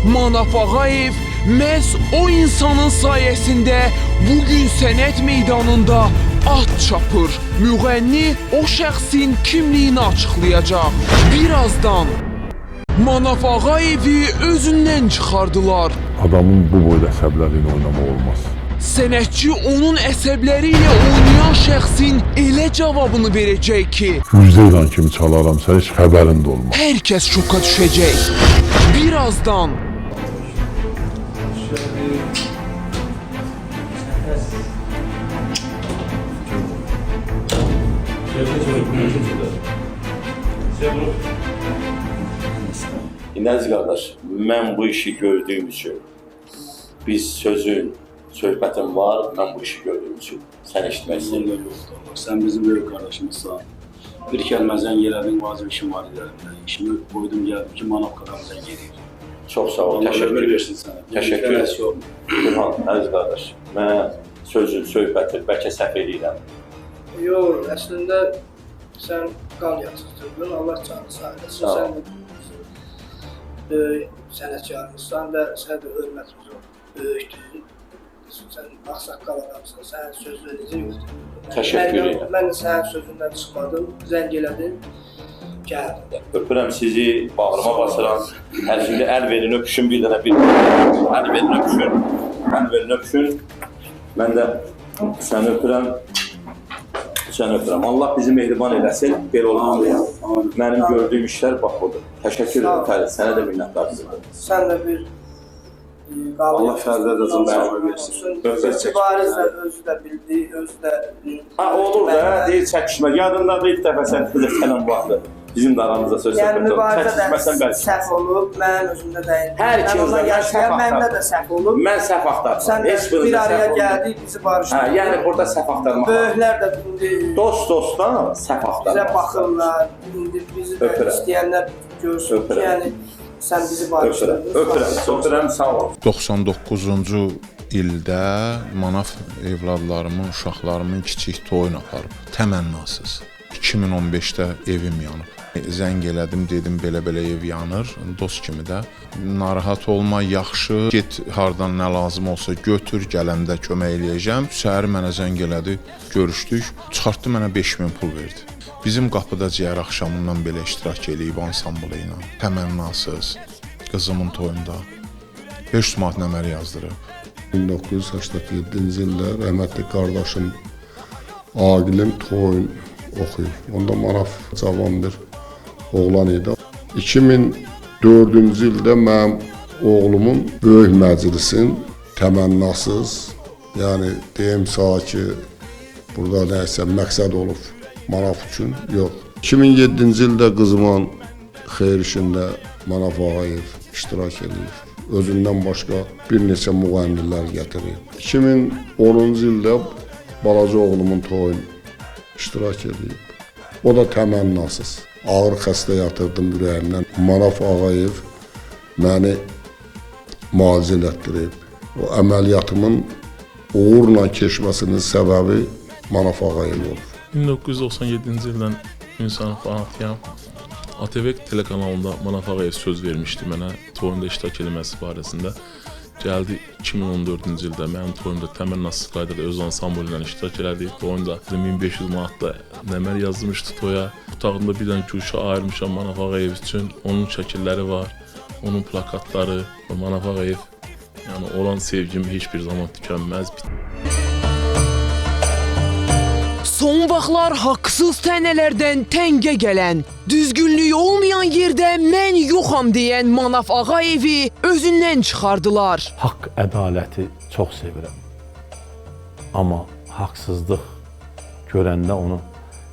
Manaf Ağayev məhz o insanın sayəsində bugün sənət meydanında at çapır. Müğənni o şəxsin kimliyini açıqlayacaq. Birazdan Manaf Ağayevi özündən çıxardılar. Adamın bu boyda əsəblərini oynamaq olmaz. Sənətçi onun əsəbləri ilə oynayan şəxsin elə cavabını verəcək ki, Müjdə ilə kimi çalaramsa heç xəbərin də olmaz. hər kəs şoka düşəcək. Birazdan İnəz qardaş, mən bu işi gördüyüm üçün, biz sözün, söhbətin var, mən bu işi gördüyüm üçün sən eşitmək istəyirəm. Sen bizim büyük kardeşimizsin. Bir kəlməzən gələdin, bazı işim var idi əlimdə. İşimi qoydum, gəldim ki, Manaf qadamıza gedir. Çox sağ ol, Allah təşəkkür ömür edirəm. versin sənə. Təşəkkür edirəm. Burhan, əziz qardaş, mən sözün, söhbətin, bəlkə səhv edirəm. Yox, əslində sən qan yatıqdırdın, Allah canı sağ eləsin. Sağ ol. Sən də böyük sənətkarımızsan və sənə də hörmətimiz böyükdür. Sən ağsaqqal adamsan, sənə söz verici yoxdur. Təşəkkür edirəm. Mən də sənin sözündən çıxmadım, zəng elədim, gəldim. Öpürəm sizi, bağrıma basıram. Şimdi əl verin, öpüşün bir dənə bir. Əl verin, öpüşün. Əl verin, öpüşün. Mən də səni öpürəm. Səni öpürəm. Allah bizi mehriban eləsin, belə olmalıyam. Mənim gördüyüm işlər bax budur. Təşəkkür edirəm Fərid, sənə də minnətdarım. Sən də bir Allah Fəridə də can sağlığı versin. İbariz də özü də bildi, özü də... Ha, olur da, deyil çəkişmə. Yadında da ilk dəfə sən sənəm vardı. Bizim də aramızda söz Yəni söhbət oldu. mübarizədə Çəkişməsən bəlkə. səhv olub, mənim özümdə dəyindi. Hər ikimizdə mən səhv Məndə axtardım. də səhv olub. Mən səhv axtardım. Sən Heç də birində bir araya səhv olmadı. gəldik, bizi barışdırdıq. Hə, yəni burada səhv axtarmaq var. Böyüklər də indi Dost dostdan səhv bizə axtarmaq. baxırlar, indi bizi də Öpürəm. istəyənlər görsün ki, Öpürəm. yəni sən bizi Öpürəm, barışdırdın. öpürəm, öpürəm, sağ ol. 99-cu ildə Manaf evladlarımın, uşaqlarımın kiçik toyunu aparıb, təmənnasız. 2015-də evim yanıb. Zəng elədim, dedim belə-belə ev yanır, dost kimi də. Narahat olma, yaxşı, get hardan nə lazım olsa götür, gələndə kömək eləyəcəm. Səhər mənə zəng elədi, görüşdük, çıxartdı mənə 5000 pul verdi. Bizim qapıda ciyər axşamından belə iştirak eləyib ansamblı ilə, təmənnasız, qızımın toyunda 500 manat nəmər yazdırıb. 1987-ci ildə rəhmətli qardaşım Aqilim toyun oxuyub. Onda Manaf cavan bir oğlan idi. 2004-cü ildə mənim oğlumun böyük məclisin təmənnasız, yəni deyim sağa ki, burada nəysə məqsəd olub Manaf üçün, yox. 2007-ci ildə qızımın xeyir işində Manaf Ağayev iştirak edir. Özündən başqa bir neçə müğənnilər gətirir. 2010-cu ildə balaca oğlumun toyun iştirak edir. O da təmənnasız. Ağır xəstə yatırdım ürəyimdən. Manaf Ağayev məni müalicə elətdirib. O əməliyyatımın uğurla keçməsinin səbəbi Manaf Ağayev olub. 1997-ci ildən insan fanatiyam. ATV telekanalında Manaf Ağayev söz vermişdi mənə toyunda iştirak etməsi barəsində. Gəldi 2014-cü ildə mənim toyumda təmənnasız qaydada öz ansamblı ilə iştirak elədi. Toyunda 1500 manatda nəmər yazmışdı toya. Otağında bir dənə güşə ayırmışam Manaf Ağayev üçün. Onun şəkilləri var, onun plakatları və Manaf Ağayev. Yəni olan sevgim heç bir zaman tükənməz. son vaxtlar haqsız tənələrdən təngə gələn, düzgünlüyü olmayan yerdə mən yoxam deyən Manaf Ağayevi özündən çıxardılar. Haqq, ədaləti çox sevirəm. Amma haqsızlıq görəndə onu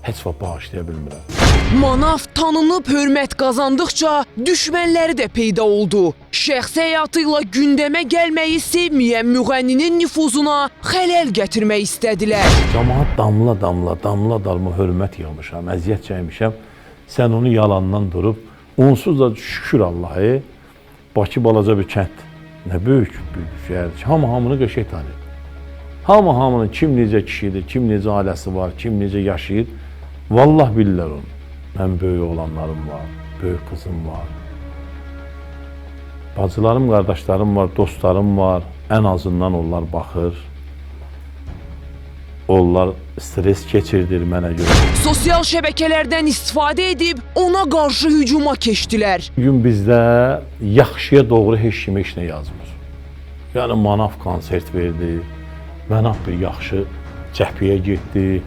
heç vaxt bağışlaya bilmirəm. Manaf tanınıb hörmət qazandıqca düşmənləri də peyda oldu. Şəxsi həyatı ilə gündəmə gəlməyi sevməyən müğənninin nüfuzuna xələl gətirmək istədilər. Camaat damla hörmət yığmışam, əziyyət çəkmişəm. Sən onu yalandan durub, onsuz da şükür Allah'a, Bakı balaca bir kənd. Nə böyük bir şəhərdir. Hamını qəşəng tanıyır. Hamının kim necə kişidir, kim necə ailəsi var, kim necə yaşayır. Vallah bilirlər onu. Mən böyük oğlanlarım var, böyük qızım var. Bacılarım, qardaşlarım var, dostlarım var. Ən azından onlar baxır. Onlar stres keçirdir mənə görə. Sosial şəbəkələrdən istifadə edib ona qarşı hücuma keçdilər. Bugün bizdə yaxşıya doğru heç kim heç nə yazmır. Yəni Manaf konsert verdi, Manaf bir yaxşı cəhbiyə getdi,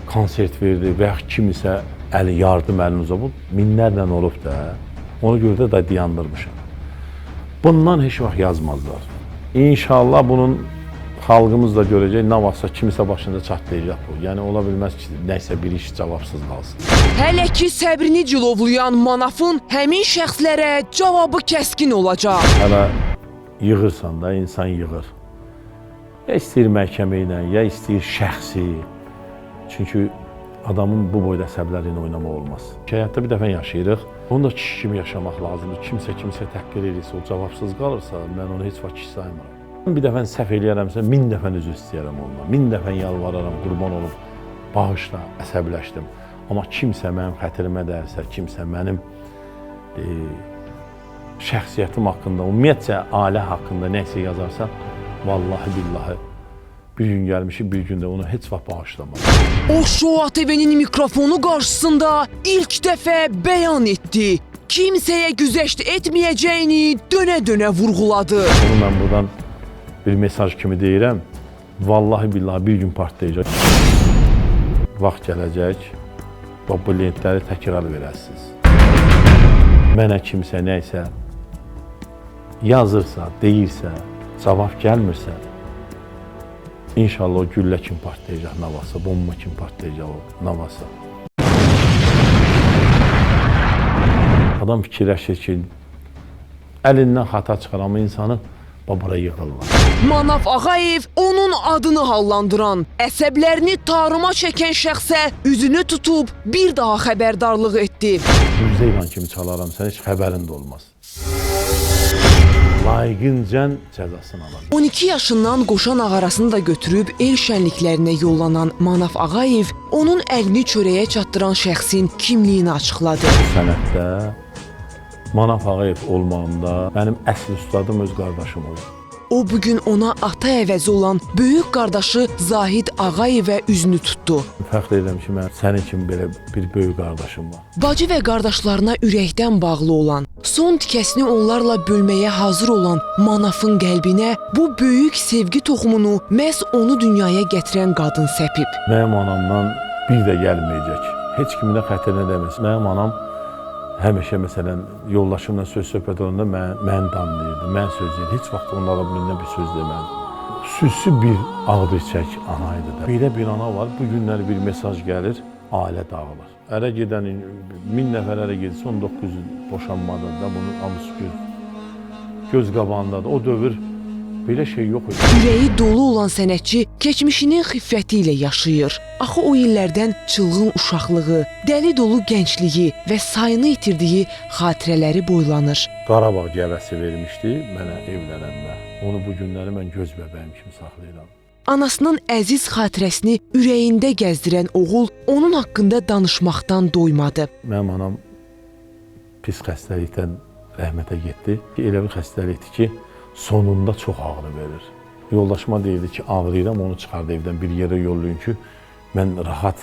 konsert verdi və ya kimisə əli yardım əlini uzatıb, minlərlə olub da, ona görə də dayandırmışam. Bundan heç vaxt yazmazlar. İnşallah bunun xalqımız da görəcək, nə varsa kimisə başında çatlayacaq bu. Yəni ola bilməz ki, nəysə bir iş cavabsız qalsın. Hələ ki səbrini cilovlayan Manafın həmin şəxslərə cavabı kəskin olacaq. Hələ yığırsan da, insan yığır. Ya istəyir məhkəmə ilə, ya istəyir şəxsi. Çünki adamın bu boyda əsəbləri ilə oynamaq olmaz. Həyatda bir dəfə yaşayırıq, onu da kişi kimi yaşamaq lazımdır. Kimsə təhqir edirsə, o cavabsız qalırsa, mən onu heç vaxt kişi saymıram. Bir dəfə səhv eləyərəmsə, 1000 dəfə üzr istəyərəm ondan. 1000 dəfə yalvararam, qurban olub, bağışla, əsəbləşdim. Amma kimsə mənim xətrimə dəyərsə, kimsə mənim şəxsiyyətim haqqında, ümumiyyətcə ailə haqqında nəsə yazarsa, vallahi billahi bir gün gəlmişik, bir gün də onu heç vaxt bağışlamam. O Show ATV-nin mikrofonu qarşısında ilk dəfə bəyan etdi. Kimsəyə güzəşt etməyəcəyini dönə-dönə vurğuladı. Onu mən buradan bir mesaj kimi deyirəm, vallahi billahi bir gün partlayacaq. Vaxt gələcək, bu lentləri təkrar verəsiniz. Mənə kimsə nəysə yazırsa, deyirsə, cavab gəlmirsə, İnşallah o güllə kimi partlayacaq nə varsa, bomba kimi partlayacaq o nə varsa. Adam fikirləşir ki, əlindən xata çıxar, amma insanı babara yığırlar. Manaf Ağayev onun adını hallandıran, əsəblərini tarıma çəkən şəxsə üzünü tutub bir daha xəbərdarlıq etdi. Müzeyvan kimi çalaram, sən heç xəbərin də olmaz. Layiqincən cəzasını alır. 12 yaşından qoşan ağarasını da götürüb el şənliklərinə yollanan Manaf Ağayev onun əlini çörəyə çatdıran şəxsin kimliyini açıqladı. Bu sənətdə Manaf Ağayev olmağımda mənim əsl ustadım öz qardaşım olur. O bugün ona ata əvəzi olan böyük qardaşı Zahid Ağayevə üzünü tutdu. Fəxr edirəm ki, mən sənin kimi belə bir böyük qardaşım var. Bacı və qardaşlarına ürəkdən bağlı olan, son tikəsini onlarla bölməyə hazır olan Manafın qəlbinə bu böyük sevgi toxumunu məhz onu dünyaya gətirən qadın səpib. Mənim anamdan bir də gəlməyəcək. Heç kimin də xətrinə deməsin. Mənim anam həmişə məsələn yoldaşımla söhbət olanda məni danlayırdı, mən söz deyirdi. Heç vaxt onlara birindən bir söz demədi. Süsü bir ağbirçək anaydı da. Belə bir ana var, bu günlər bir mesaj gəlir, ailə dağılır. Ərə gedən 1000 nəfər ərə gedirsə 19 boşanmadır da, bunun hamısı göz qabağındadır. O dövr belə şey yox idi. Ürəyi dolu olan sənətçi keçmişinin xiffəti ilə yaşayır. Axı o illərdən çılğın uşaqlığı, dəli dolu gəncliyi və sayını itirdiyi xatirələri boylanır. Qarabağ gəvəsi vermişdi mənə evlənəndə. Onu bu günləri mən göz bəbəyim kimi saxlayıram. Anasının əziz xatirəsini ürəyində gəzdirən oğul onun haqqında danışmaqdan doymadı. Mənim anam pis xəstəlikdən rəhmətə getdi. Elə bir xəstəlikdir ki, sonunda çox ağrı verir. Yoldaşıma deyirdi ki, ağrıyıram, onu çıxardı evdən bir yerə yollayın ki, mən rahat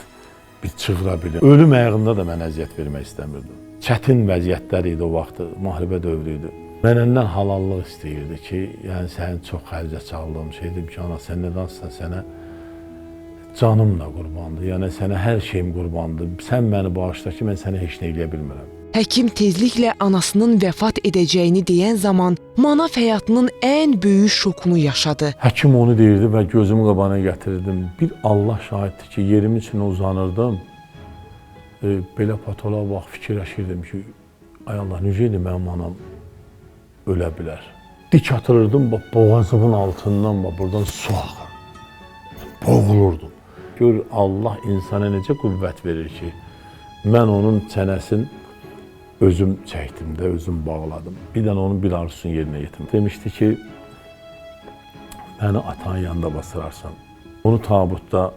bir çığıra bilim. Ölüm ayağında da mən əziyyət vermək istəmirdim. Çətin vəziyyətlər idi o vaxtı, müharibə dövrü idi. Məndən halallıq istəyirdi ki, yəni sənin çox xərcə çaldığım şeydir ki, ana sən nədansan, sənə canım da qurbandır, yəni sənə hər şeyim qurbandır. Sən məni bağışla ki, mən sənə heç nə eləyə bilmirəm. Həkim tezliklə anasının vəfat edəcəyini deyən zaman Manaf həyatının ən böyük şokunu yaşadı. Həkim onu deyirdi və gözümü qabağına gətirdim. Bir Allah şahiddir ki, yerimin içine uzanırdım. Belə patoloğa bax, fikirləşirdim ki, ay Allah, necə mənim anam ölə bilər. Dik atırırdım, bax, boğazımın altından, bax, buradan su axır. Boğulurdum. Gör, Allah insana necə qüvvət verir ki, mən onun çənəsini özüm çəkdim də, özüm bağladım. Bir dənə onun bir arzusunu yerinə yetirdim. Demişdi ki, məni atanın yanında basırarsan. Onu tabutda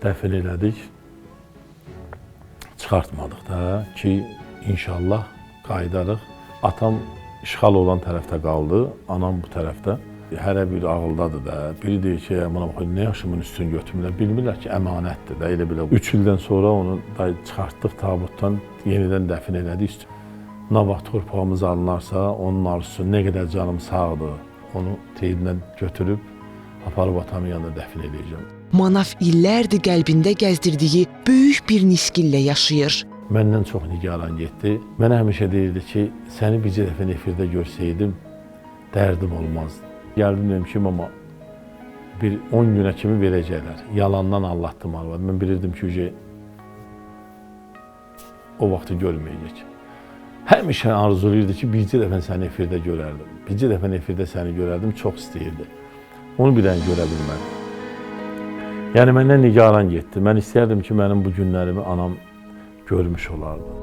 dəfn elədik. Çıxartmadıq da ki, inşallah qayıdarıq. Atam işğal olan tərəfdə qaldı, anam bu tərəfdə. Hərə bir ağıldadır da. Biri deyir ki, bana baxın, nə yaşımın üstünü götürmürlər. Bilmirlər ki, əmanətdir də. Elə belə 3 ildən sonra onu çıxartdıq tabutdan, yenidən dəfn elədik. Nə vaxt torpağımız alınarsa, onun arzusu nə qədər canım sağdır, onu teyidlə götürüb, aparıb atamın yanında dəfn edəcəm. Manaf illərdir qəlbində gəzdirdiyi böyük bir nisgillə yaşayır. Məndən çox nigaran getdi. Mənə həmişə deyirdi ki, səni bircə dəfə nefirdə görsəydim, dərdim olmazdı. Gəldim dedim ki, amma bir 10 günə kimi verəcəklər. Yalandan Allah'dım arvadı. Mən bilirdim ki, o vaxtı görməyəcək. Həmişə arzulayırdı ki, bircə dəfə səni efirdə görərdim. Bircə dəfə efirdə səni görərdim, çox istəyirdi. Onu bir dənə görə bilmədim. Yəni, məndən nigaran getdi. Mən istəyərdim ki, mənim bu günlərimi anam görmüş olardı.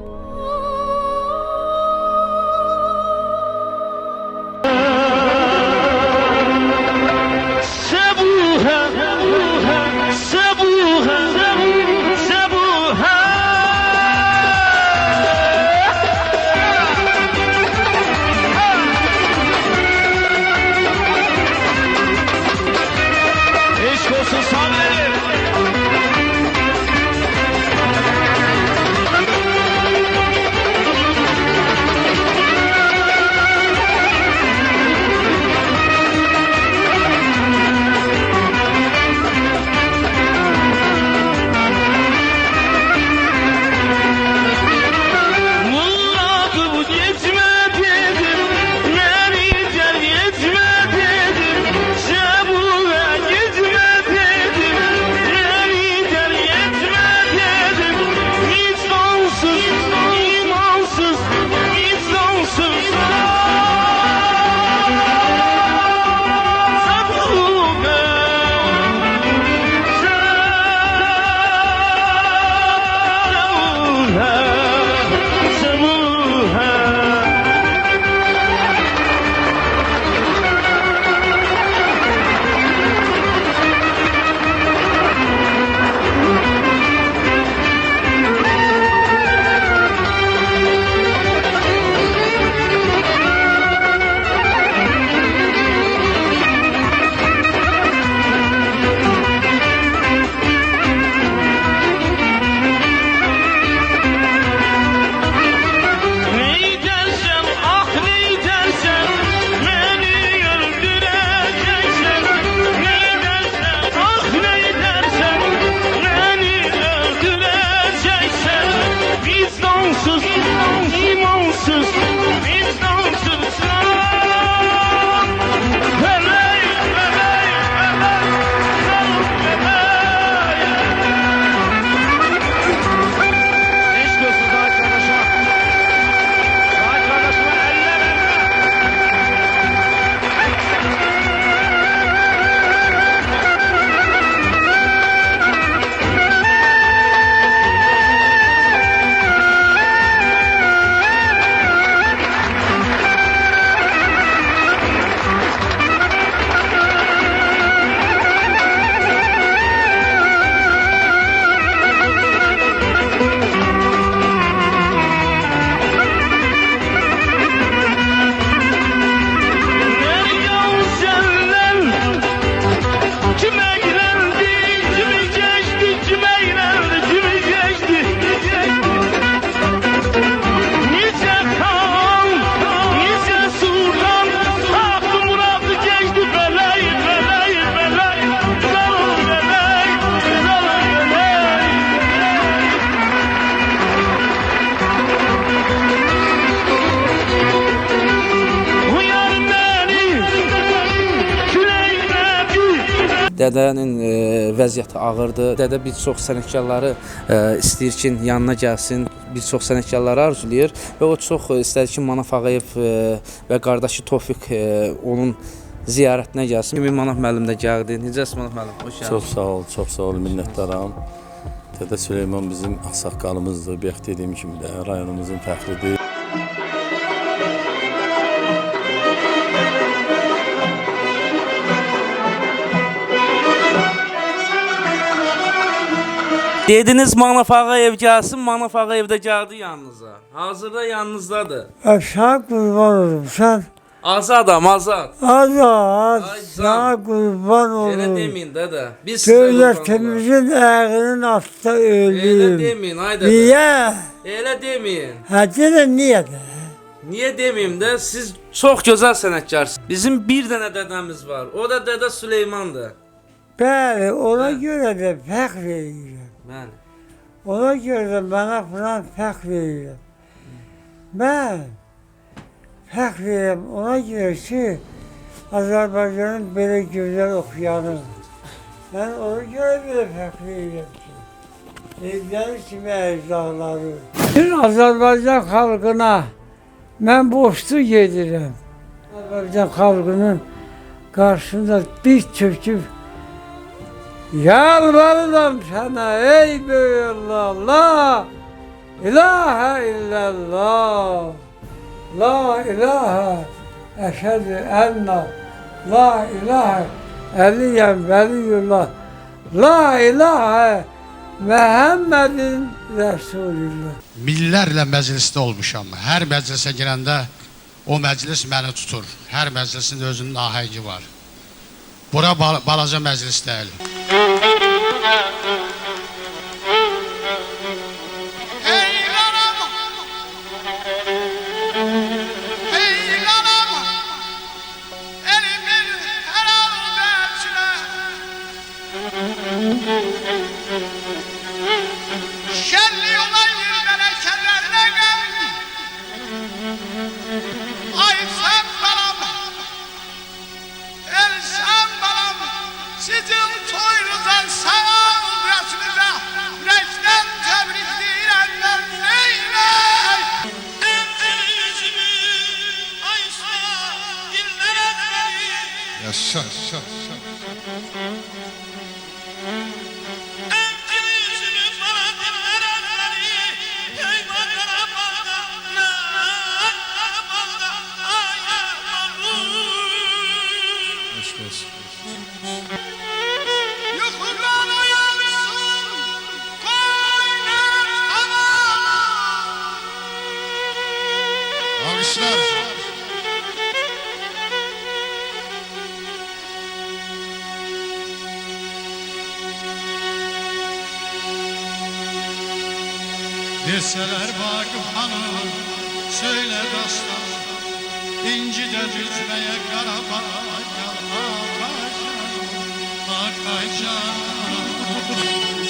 Dədənin vəziyyəti ağırdır. Dədə bir çox sənətkarları istəyir ki, yanına gəlsin. Bir çox sənətkarları arzulayır və o çox istər ki, Manaf Ağayev və qardaşı Tofiq onun ziyarətinə gəlsin. Kimi Manaf müəllim də gəldi. Necəsən Manaf müəllim? Xoş gəldiniz. Çox sağ ol, minnətdaram. Dədə Süleyman bizim ağsaqqalımızdır. Bayaq dediyim kimi də rayonumuzun fəxridir. Dediniz Manaf Ağayev gəlsin, Manaf Ağayev də gəldi yanınıza. Hazırda yanınızdadır. Aşağı kurban olurum sen. Azadam, azad. Allah Ay, sana kurban Elə olurum. deməyin dədə. Biz sizə qurban olarıq. Devletimizin ayağının altında Elə ölüyüm. deməyin, ay dədə. Niye? Elə deməyin. Hadi de niye de? Niyə deməyim də, siz çox gözəl sənətkarsınız. Bizim bir dənə dədəmiz var. O da Dədə Süleymandır. Bəli, ona göre de fəxr verirəm. Bəli. Ona göre de bana falan fəxr verirəm. Ben fəxr verirəm ona göre ki, Azərbaycanın belə gözəl oxuyanı. Ben ona göre belə fəxr verirəm ki, evləri kimi əcdadları. Bütün Azərbaycan xalqına mən borçlu gedirəm. Azərbaycan xalqının qarşısında diz çöküb yalvarıram sana ey böyük Allah, la ilahe illallah, la ilahe eşhedü enne, la ilahe eliyen veliyullah, la ilahe Muhammedin Resulullah. Millərlə məclisdə olmuşam. Hər məclisə girəndə o məclis məni tutur. Hər məclisin özünün ahəngi var. Bura balaca məclis deyil. Şenli olan yüzlere kederle gel. Ay sen balam, el sen balam. Sizin toyunuza sağ resminize yürekten tebrik diyenler neyle? Yüzümü aysa dillere Yaşa. Alkışlar. Deseler Vakıf Hanım, söyle dastan, İnci de düzmeye Karabağ, Akaycan.